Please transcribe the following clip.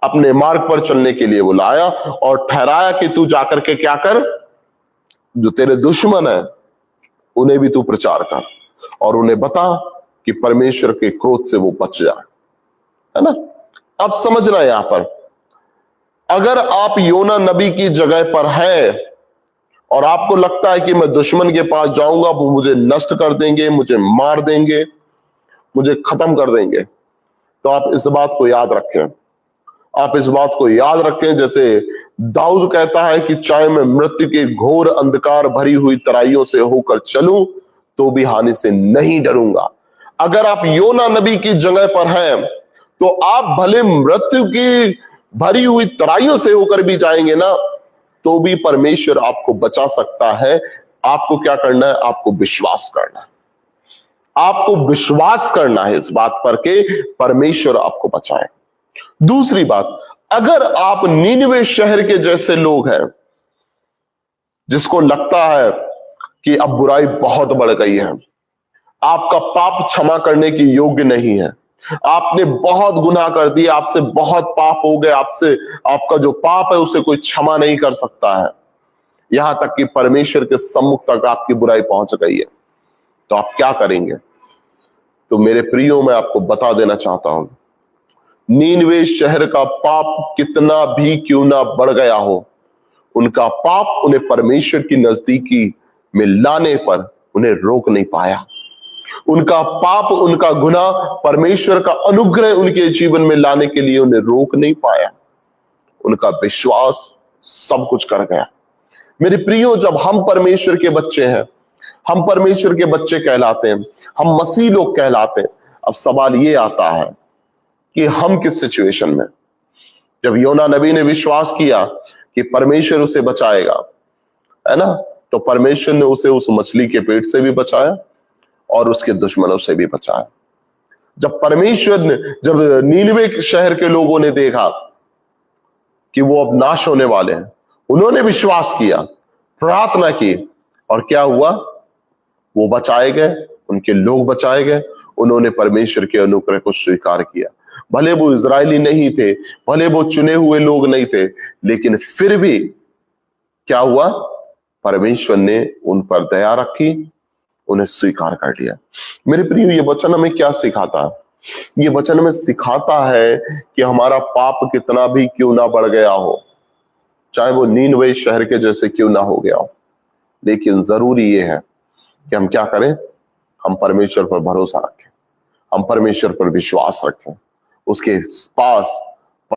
अपने मार्ग पर चलने के लिए वो लाया और ठहराया कि तू जाकर के क्या कर, जो तेरे दुश्मन है उन्हें भी तू प्रचार कर और उन्हें बता कि परमेश्वर के क्रोध से वो बच जाए, है ना। अब समझना यहां पर, अगर आप योना नबी की जगह पर है और आपको लगता है कि मैं दुश्मन के पास जाऊंगा वो मुझे नष्ट कर देंगे, मुझे मार देंगे, मुझे खत्म कर देंगे, तो आप इस बात को याद रखें। आप इस बात को याद रखें, जैसे दाऊद कहता है कि चाहे मैं मृत्यु के घोर अंधकार भरी हुई तराइयों से होकर चलूं तो भी हानि से नहीं डरूंगा। अगर आप योना नबी की जगह पर हैं तो आप भले मृत्यु की भरी हुई तराइयों से होकर भी जाएंगे ना, तो भी परमेश्वर आपको बचा सकता है। आपको क्या करना है? आपको विश्वास करना है। आपको विश्वास करना है इस बात पर कि परमेश्वर आपको बचाए। दूसरी बात, अगर आप नीनवे शहर के जैसे लोग हैं जिसको लगता है कि अब बुराई बहुत बढ़ गई है, आपका पाप क्षमा करने की योग्य नहीं है, आपने बहुत गुनाह कर दिया, आपसे बहुत पाप हो गए, आपसे आपका जो पाप है उसे कोई क्षमा नहीं कर सकता है, यहां तक कि परमेश्वर के सम्मुख तक आपकी बुराई पहुंच गई है, तो आप क्या करेंगे? तो मेरे प्रियो, मैं आपको बता देना चाहता हूं, नीनवे शहर का पाप कितना भी क्यों ना बढ़ गया हो, उनका पाप उन्हें परमेश्वर की नजदीकी में लाने पर उन्हें रोक नहीं पाया। उनका पाप, उनका गुनाह परमेश्वर का अनुग्रह उनके जीवन में लाने के लिए उन्हें रोक नहीं पाया। उनका विश्वास सब कुछ कर गया। मेरे प्रियो, जब हम परमेश्वर के बच्चे हैं, हम परमेश्वर के बच्चे कहलाते हैं, हम मसीह लोग कहलाते हैं, अब सवाल ये आता है कि हम किस सिचुएशन में? जब योना नबी ने विश्वास किया कि परमेश्वर उसे बचाएगा, है ना, तो परमेश्वर ने उसे उस मछली के पेट से भी बचाया और उसके दुश्मनों से भी बचाया। जब नीनवे शहर के लोगों ने देखा कि वो अब नाश होने वाले हैं, उन्होंने विश्वास किया, प्रार्थना की, और क्या हुआ? वो बचाए गए, उनके लोग बचाए गए। उन्होंने परमेश्वर के अनुग्रह को स्वीकार किया। भले वो इजरायली नहीं थे, भले वो चुने हुए लोग नहीं थे, लेकिन फिर भी क्या हुआ? परमेश्वर ने उन पर दया रखी, उन्हें स्वीकार कर लिया। मेरे प्रिय, ये वचन हमें क्या सिखाता है? ये वचन हमें सिखाता है कि हमारा पाप कितना भी क्यों ना बढ़ गया हो, चाहे वो नीनवे शहर के जैसे क्यों ना हो गया हो, लेकिन जरूरी ये है कि हम क्या करें? हम परमेश्वर पर भरोसा रखें, हम परमेश्वर पर विश्वास रखें, उसके पास